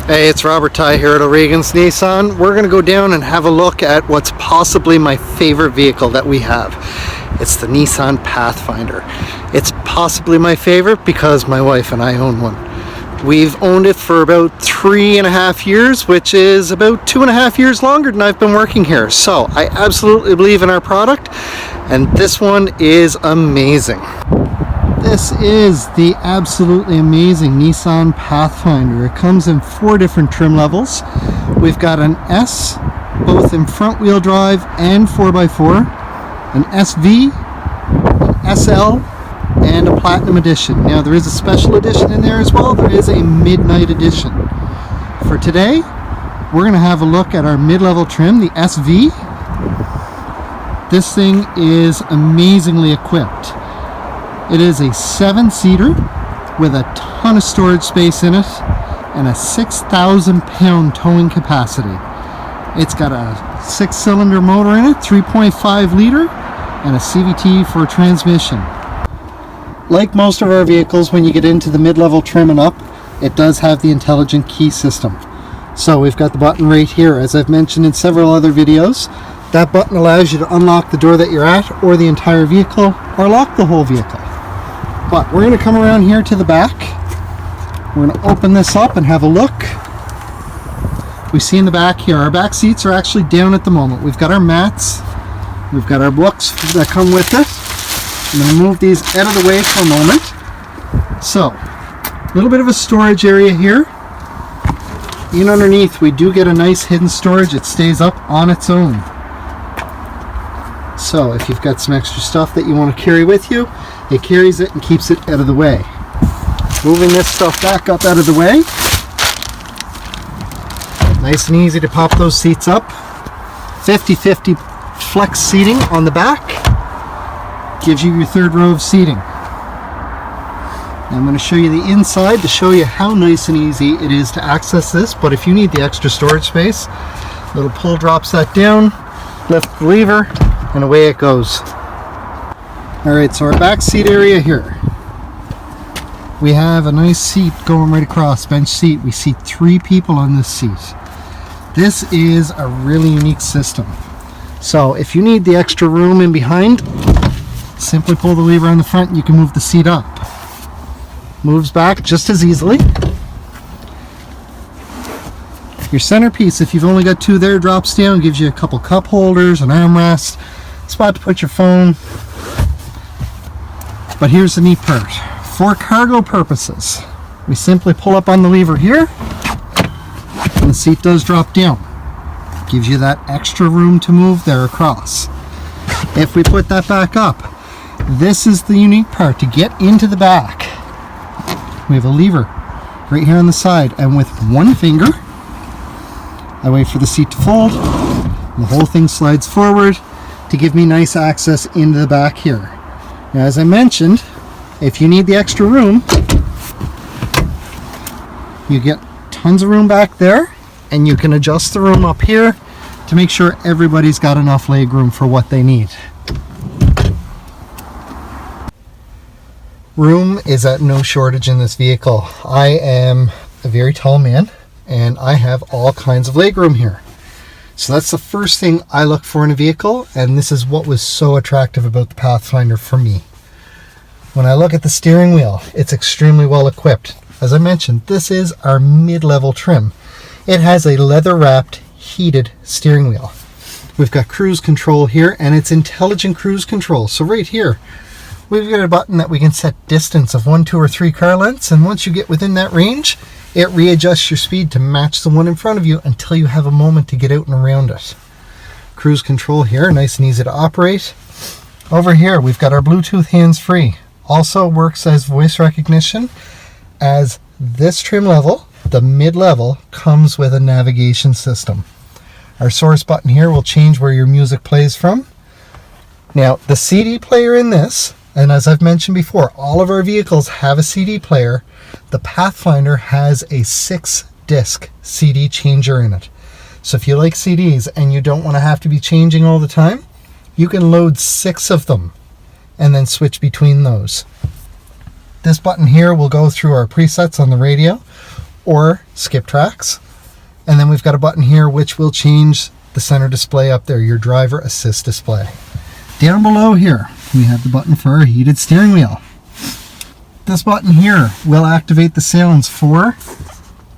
Hey, it's Robert Tighe here at O'Regan's Nissan. We're going to go down and have a look at what's possibly my favorite vehicle that we have. It's the Nissan Pathfinder. It's possibly my favorite because my wife and I own one. We've owned it for about 3.5 years, which is about 2.5 years longer than I've been working here. So I absolutely believe in our product, and this one is amazing. This is the absolutely amazing Nissan Pathfinder. It comes in 4 different trim levels. We've got an S, both in front wheel drive and 4x4, an SV, an SL, and a Platinum Edition. Now there is a special edition in there as well. There is a Midnight Edition. For today, we're going to have a look at our mid-level trim, the SV. This thing is amazingly equipped. It is a 7-seater with a ton of storage space in it and a 6,000 pound towing capacity. It's got a 6-cylinder motor in it, 3.5 liter, and a CVT for transmission. Like most of our vehicles, when you get into the mid-level trim and up, it does have the intelligent key system. So we've got the button right here. As I've mentioned in several other videos, that button allows you to unlock the door that you're at, or the entire vehicle, or lock the whole vehicle. But we're going to come around here to the back. We're going to open this up and have a look. We see in the back here, our back seats are actually down at the moment. We've got our mats, we've got our books that come with it. I'm going to move these out of the way for a moment. So, a little bit of a storage area here. In underneath, we do get a nice hidden storage. It stays up on its own. So, if you've got some extra stuff that you want to carry with you, it carries it and keeps it out of the way. Moving this stuff back up out of the way. Nice and easy to pop those seats up. 50-50 flex seating on the back. Gives you your 3rd row of seating. I'm going to show you the inside to show you how nice and easy it is to access this. But if you need the extra storage space, little pull drops that down, lift the lever, and away it goes. Alright, so our back seat area here. We have a nice seat going right across, bench seat. We seat 3 people on this seat. This is a really unique system. So if you need the extra room in behind, simply pull the lever on the front and you can move the seat up. Moves back just as easily. Your centerpiece, if you've only got 2 there, drops down, gives you a couple cup holders, an armrest, spot to put your phone. But here's the neat part. For cargo purposes, we simply pull up on the lever here and the seat does drop down. Gives you that extra room to move there across. If we put that back up, this is the unique part. To get into the back, we have a lever right here on the side, and with 1 finger, I wait for the seat to fold, and the whole thing slides forward to give me nice access into the back here. Now, as I mentioned, if you need the extra room, you get tons of room back there, and you can adjust the room up here to make sure everybody's got enough leg room for what they need. Room is at no shortage in this vehicle. I am a very tall man, and I have all kinds of leg room here. So that's the first thing I look for in a vehicle, and this is what was so attractive about the Pathfinder for me. When I look at the steering wheel, it's extremely well equipped. As I mentioned, this is our mid-level trim. It has a leather-wrapped, heated steering wheel. We've got cruise control here, and it's intelligent cruise control. So right here, we've got a button that we can set distance of 1, 2, or 3 car lengths, and once you get within that range, it readjusts your speed to match the one in front of you until you have a moment to get out and around it. Cruise control here, nice and easy to operate. Over here, we've got our Bluetooth hands-free. Also works as voice recognition, as this trim level, the mid-level, comes with a navigation system. Our source button here will change where your music plays from. Now, the CD player in this, and as I've mentioned before, all of our vehicles have a CD player. The Pathfinder has a 6-disc CD changer in it. So if you like CDs and you don't want to have to be changing all the time, you can load 6 of them and then switch between those. This button here will go through our presets on the radio, or skip tracks. And then we've got a button here which will change the center display up there, your driver assist display. Down below here, we have the button for our heated steering wheel. This button here will activate the sounds for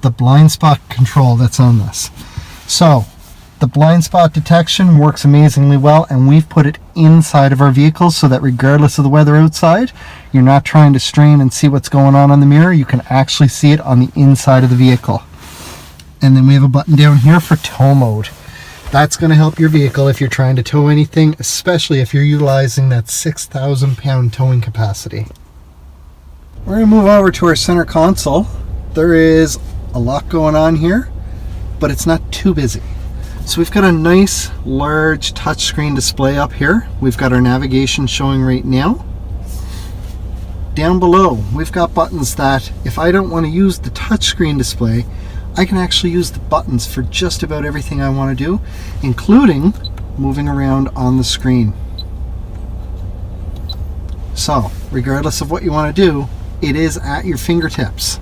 the blind spot control that's on this. So the blind spot detection works amazingly well, and we've put it inside of our vehicle so that regardless of the weather outside, you're not trying to strain and see what's going on the mirror. You can actually see it on the inside of the vehicle. And then we have a button down here for tow mode. That's going to help your vehicle if you're trying to tow anything, especially if you're utilizing that 6,000 pound towing capacity. We're going to move over to our center console. There is a lot going on here, but it's not too busy. So we've got a nice large touchscreen display up here. We've got our navigation showing right now. Down below, we've got buttons that if I don't want to use the touchscreen display, I can actually use the buttons for just about everything I want to do, including moving around on the screen. So, regardless of what you want to do, it is at your fingertips.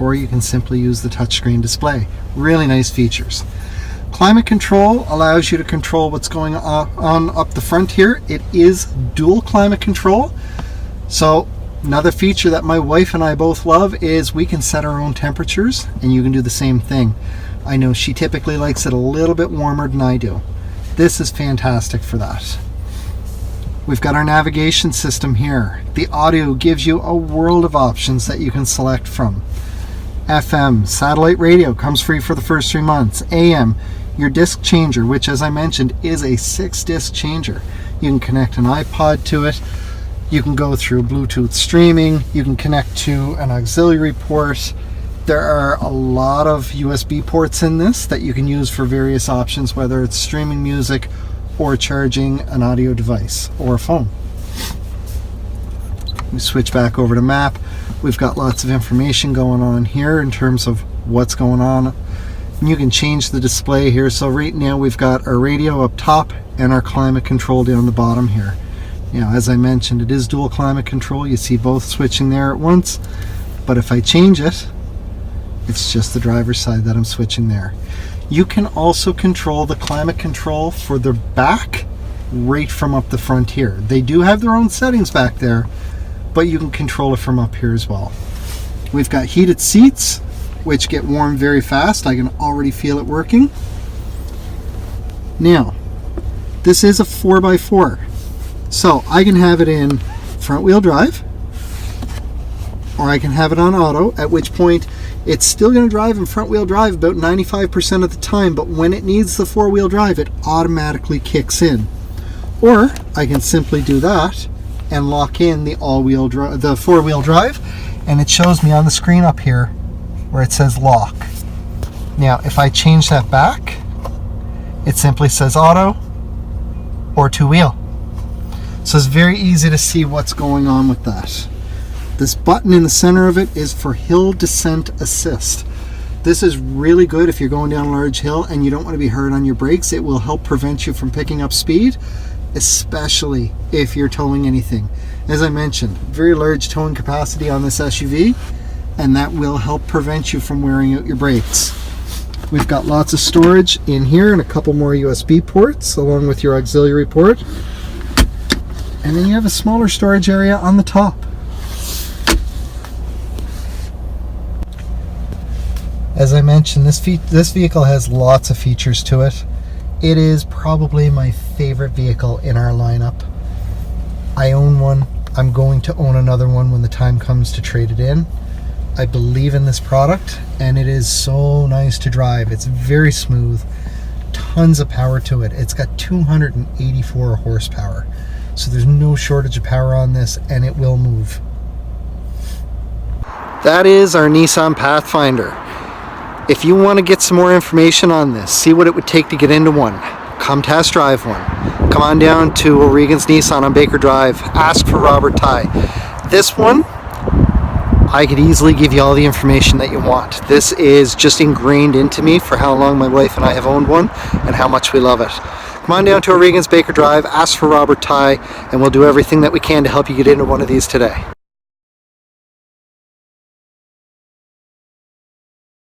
Or you can simply use the touchscreen display. Really nice features. Climate control allows you to control what's going on up the front here. It is dual climate control. So another feature that my wife and I both love is we can set our own temperatures, and you can do the same thing. I know she typically likes it a little bit warmer than I do. This is fantastic for that. We've got our navigation system here. The audio gives you a world of options that you can select from. FM, satellite radio comes free for the first 3 months. AM, your disc changer, which as I mentioned is a 6-disc changer. You can connect an iPod to it. You can go through Bluetooth streaming. You can connect to an auxiliary port. There are a lot of USB ports in this that you can use for various options, whether it's streaming music or charging an audio device or a phone. We switch back over to map. We've got lots of information going on here in terms of what's going on. And you can change the display here. So right now we've got our radio up top and our climate control down the bottom here. Now, as I mentioned, it is dual climate control. You see both switching there at once. But if I change it, it's just the driver's side that I'm switching there. You can also control the climate control for the back right from up the front here. They do have their own settings back there, but you can control it from up here as well. We've got heated seats, which get warm very fast. I can already feel it working. Now, this is a 4x4, so I can have it in front wheel drive, or I can have it on auto, at which point it's still going to drive in front wheel drive about 95% of the time, but when it needs the 4-wheel drive, it automatically kicks in. Or I can simply do that and lock in the all-wheel drive, the 4-wheel drive, and it shows me on the screen up here where it says lock. Now, if I change that back, it simply says auto or 2-wheel. So it's very easy to see what's going on with that. This button in the center of it is for hill descent assist. This is really good if you're going down a large hill and you don't want to be hard on your brakes. It will help prevent you from picking up speed, especially if you're towing anything. As I mentioned, very large towing capacity on this SUV, and that will help prevent you from wearing out your brakes. We've got lots of storage in here and a couple more USB ports along with your auxiliary port. And then you have a smaller storage area on the top. As I mentioned, this vehicle has lots of features to it. It is probably my favorite vehicle in our lineup. I own one. I'm going to own another one when the time comes to trade it in. I believe in this product, and it is so nice to drive. It's very smooth, tons of power to it. It's got 284 horsepower, so there's no shortage of power on this, and it will move. That is our Nissan Pathfinder. If you want to get some more information on this, see what it would take to get into one, come test drive one. Come on down to O'Regan's Nissan on Baker Drive. Ask for Robert Tighe. This one, I could easily give you all the information that you want. This is just ingrained into me for how long my wife and I have owned one and how much we love it. Come on down to O'Regan's Baker Drive, ask for Robert Tighe, and we'll do everything that we can to help you get into one of these today.